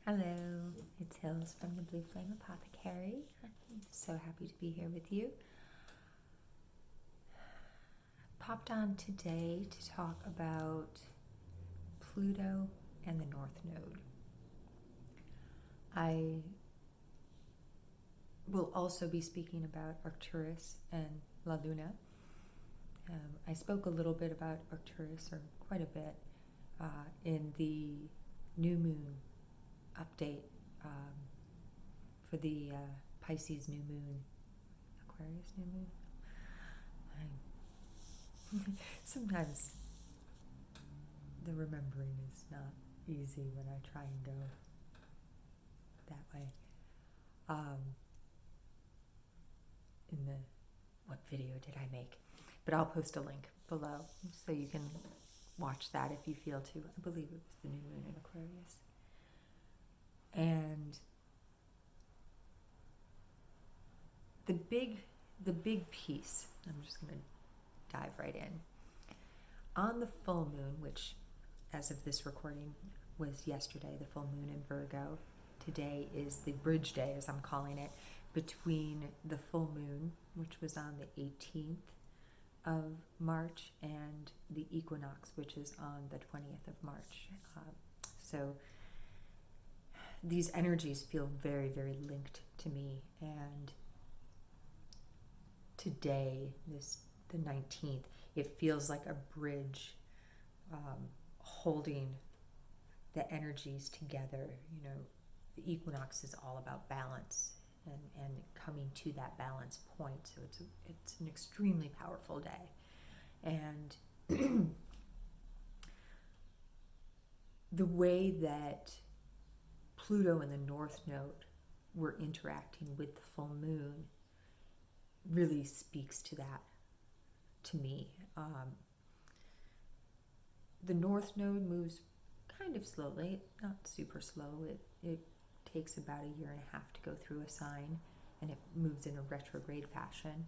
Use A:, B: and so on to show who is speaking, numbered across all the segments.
A: Hello, it's Hills from the Blue Flame Apothecary. I'm so happy to be here with you. Popped on today to talk about Pluto and the North Node. I will also be speaking about Arcturus and La Luna. I spoke a little bit about Arcturus, or quite a bit, in the new moon update for the Pisces new moon, Aquarius new moon. Sometimes the remembering is not easy when I try and go that way. What video did I make? But I'll post a link below so you can watch that if you feel to. I believe it was the new moon in Aquarius. And the big piece, I'm just going to dive right in. On the full moon, which as of this recording was yesterday, the full moon in Virgo, today is the bridge day, as I'm calling it, between the full moon, which was on the 18th of March, and the equinox, which is on the 20th of March. So these energies feel very, very linked to me, and today, the 19th, it feels like a bridge holding the energies together. You know, the equinox is all about balance and coming to that balance point. So it's an extremely powerful day. And the way that Pluto and the North Node were interacting with the full moon really speaks to that, to me. The North Node moves kind of slowly, not super slow. It takes about a year and a half to go through a sign, and it moves in a retrograde fashion.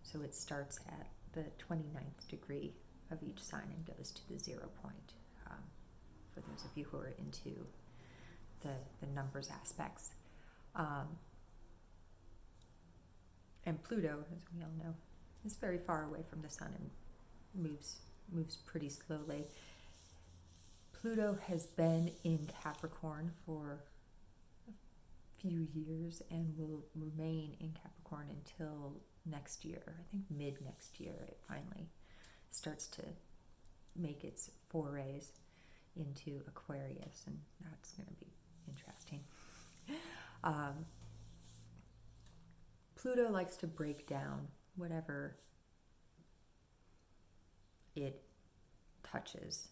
A: So it starts at the 29th degree of each sign and goes to the 0 point, for those of you who are into the numbers aspects. And Pluto, as we all know, is very far away from the sun and moves pretty slowly. Pluto has been in Capricorn for a few years and will remain in Capricorn until next year. I think mid next year it finally starts to make its forays into Aquarius, and that's going to be interesting. Pluto likes to break down whatever it touches.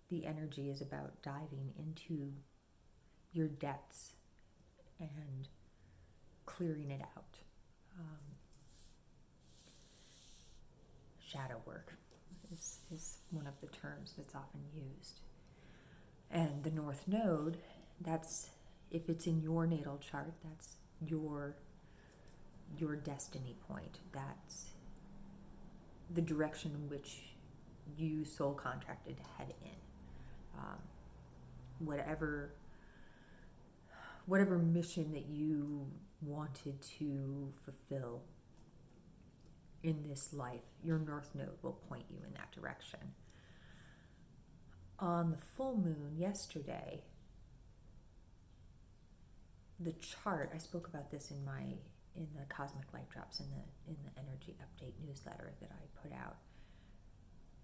A: The energy is about diving into your depths and clearing it out. Shadow work is one of the terms that's often used. And the North Node, that's, if it's in your natal chart, that's your destiny point. That's the direction in which you soul contracted to head in. Whatever mission that you wanted to fulfill in this life, your North Node will point you in that direction. On the full moon yesterday, the chart, I spoke about this in the Cosmic Light Drops, in the energy update newsletter that I put out.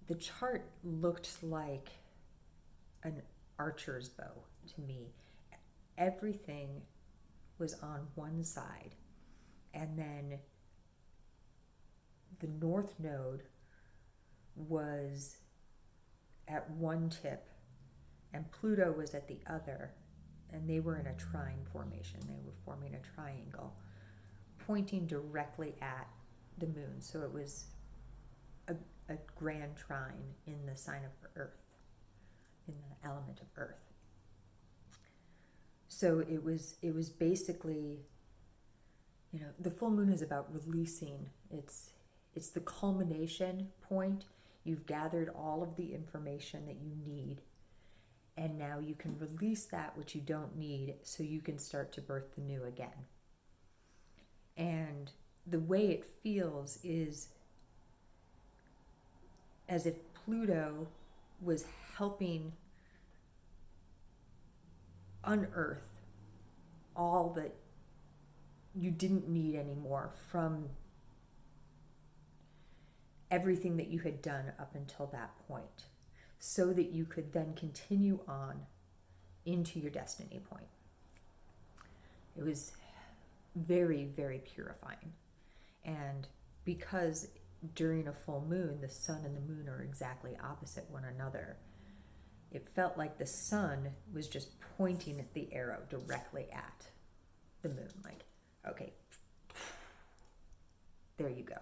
A: The chart looked like an archer's bow to me. Everything was on one side, and then the North Node was at one tip and Pluto was at the other, and they were in a trine formation. They were forming a triangle pointing directly at the moon. So it was a Grand Trine in the sign of Earth, in the element of Earth. So it was basically, you know, the full moon is about releasing. It's the culmination point. You've gathered all of the information that you need, And now you can release that which you don't need so you can start to birth the new again. And the way it feels is as if Pluto was helping unearth all that you didn't need anymore from everything that you had done up until that point, so that you could then continue on into your destiny point. It was very, very purifying. And because during a full moon, the sun and the moon are exactly opposite one another, it felt like the sun was just pointing the arrow directly at the moon. Like, okay, there you go.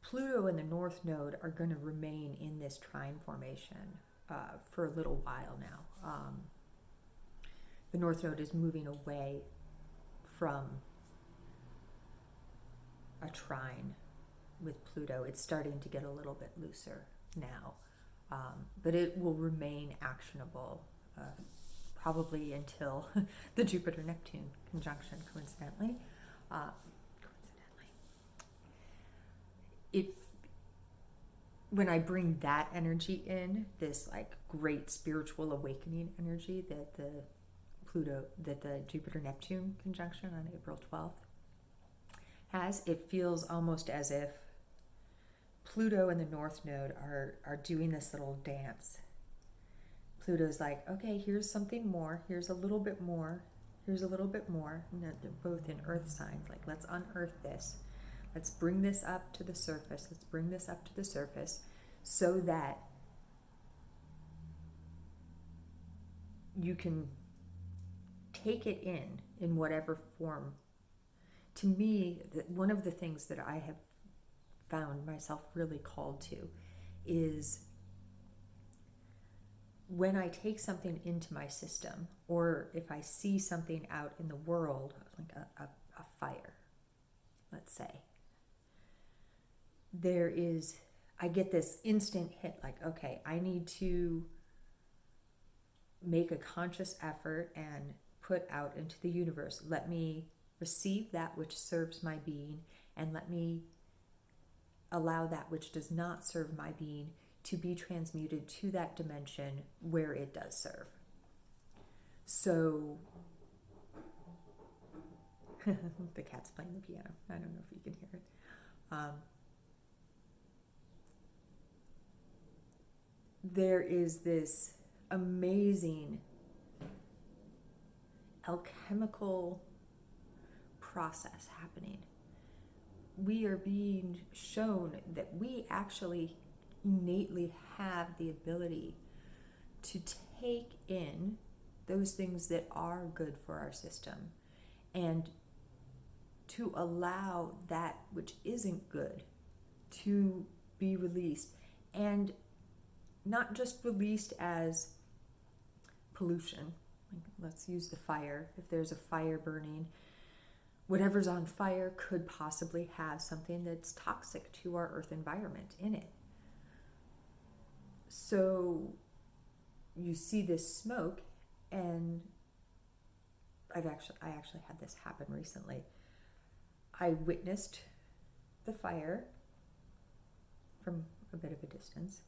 A: Pluto and the North Node are going to remain in this trine formation for a little while now. The North Node is moving away from a trine with Pluto. It's starting to get a little bit looser now, but it will remain actionable probably until the Jupiter-Neptune conjunction, coincidentally. When I bring that energy in, this like great spiritual awakening energy that the Jupiter-Neptune conjunction on April 12th has, it feels almost as if Pluto and the North Node are doing this little dance. Pluto's like, okay, here's something more, here's a little bit more, here's a little bit more. And they're both in earth signs, like, let's unearth this. Let's bring this up to the surface. Let's bring this up to the surface so that you can take it in whatever form. To me, one of the things that I have found myself really called to is when I take something into my system, or if I see something out in the world, like a fire, let's say, I get this instant hit, like, okay, I need to make a conscious effort and put out into the universe. Let me receive that which serves my being, and let me allow that which does not serve my being to be transmuted to that dimension where it does serve. So, the cat's playing the piano. I don't know if you can hear it. There is this amazing alchemical process happening. We are being shown that we actually innately have the ability to take in those things that are good for our system and to allow that which isn't good to be released, and not just released as pollution. Let's use the fire. If there's a fire burning, whatever's on fire could possibly have something that's toxic to our earth environment in it. So you see this smoke, and I actually had this happen recently. I witnessed the fire from a bit of a distance,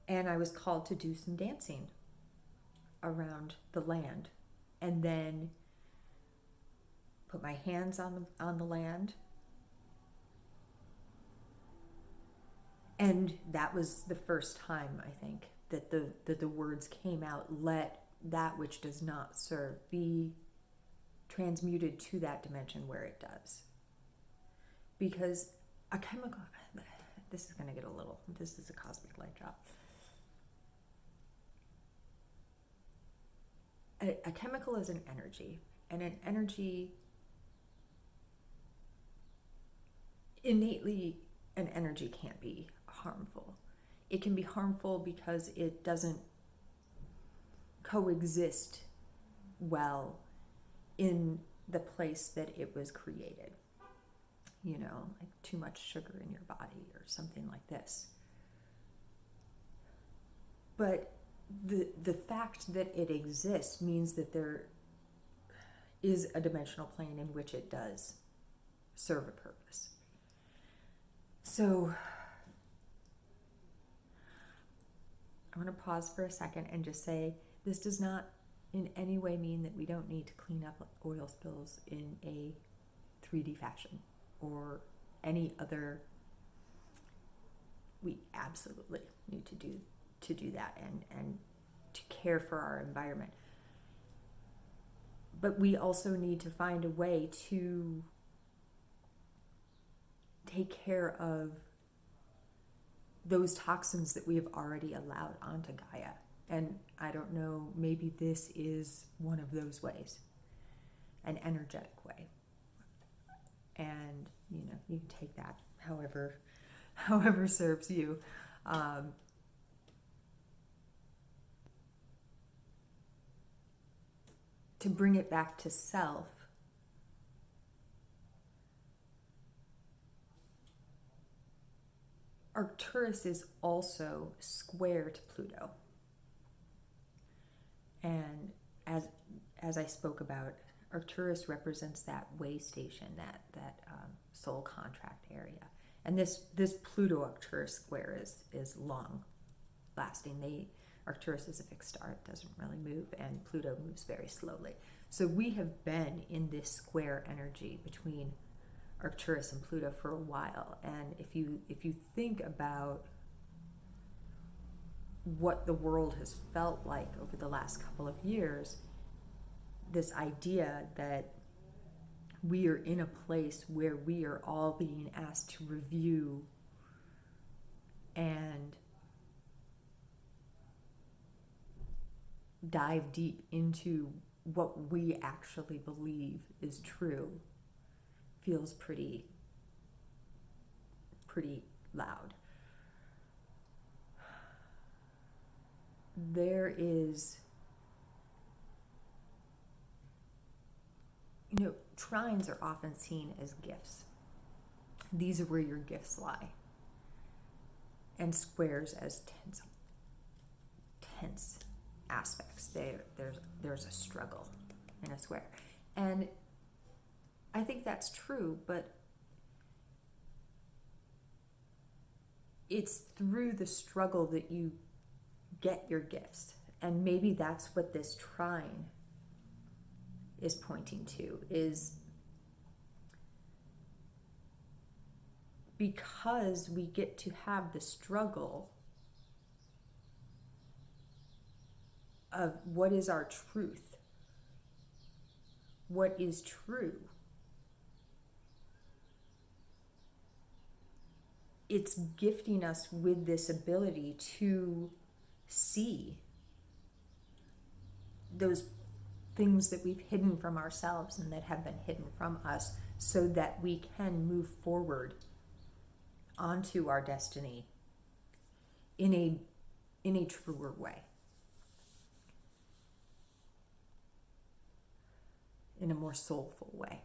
A: and I was called to do some dancing around the land, and then put my hands on the land. And that was the first time, I think, that the words came out, let that which does not serve be transmuted to that dimension where it does. Because a chemical, this is going to get this is a cosmic light drop. A chemical is an energy, and an energy, innately, an energy can't be harmful. It can be harmful because it doesn't coexist well in the place that it was created. like too much sugar in your body or something like this. But the fact that it exists means that there is a dimensional plane in which it does serve a purpose. So I want to pause for a second and just say this does not in any way mean that we don't need to clean up oil spills in a 3D fashion or any other. We absolutely need to do that and to care for our environment. But we also need to find a way to take care of those toxins that we have already allowed onto Gaia. And I don't know, maybe this is one of those ways, an energetic way. And, you can take that however serves you. To bring it back to self, Arcturus is also square to Pluto. And as I spoke about, Arcturus represents that way station, that soul contract area. And this Pluto Arcturus square is long lasting. Arcturus is a fixed star, it doesn't really move, and Pluto moves very slowly. So we have been in this square energy between Arcturus and Pluto for a while. And if you think about what the world has felt like over the last couple of years, this idea that we are in a place where we are all being asked to review and dive deep into what we actually believe is true feels pretty loud. There is, trines are often seen as gifts. These are where your gifts lie. And squares as tense aspects. There's a struggle in a square. And I think that's true, but it's through the struggle that you get your gifts. And maybe that's what this trine is pointing to, is because we get to have the struggle of what is our truth, what is true. It's gifting us with this ability to see those things that we've hidden from ourselves and that have been hidden from us, so that we can move forward onto our destiny in a truer way, in a more soulful way.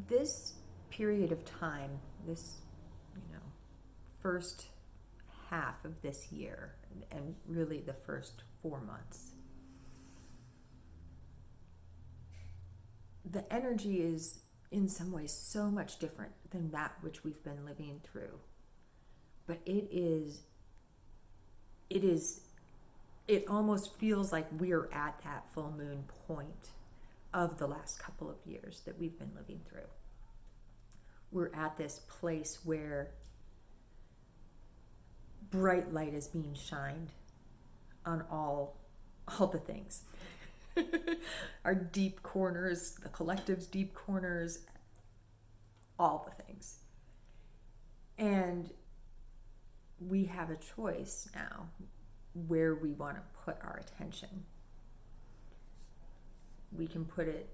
A: This period of time, this, first half of this year, and really the first 4 months, the energy is in some ways so much different than that which we've been living through. But it almost feels like we're at that full moon point of the last couple of years that we've been living through. We're at this place where bright light is being shined on all the things. Our deep corners, the collective's deep corners, all the things. And we have a choice now where we want to put our attention. We can put it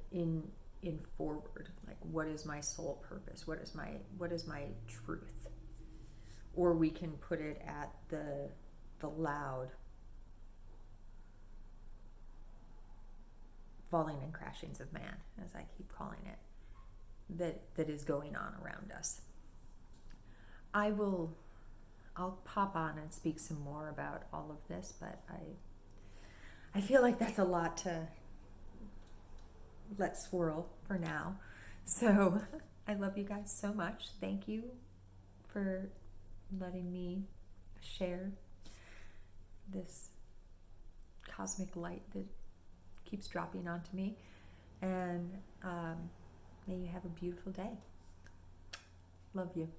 A: in forward. Like, what is my soul purpose? What is my truth? Or we can put it at the loud falling and crashings of man, as I keep calling it, that is going on around us. I'll pop on and speak some more about all of this, but I feel like that's a lot to let swirl for now. So I love you guys so much. Thank you for letting me share this cosmic light that keeps dropping onto me. And may you have a beautiful day. Love you.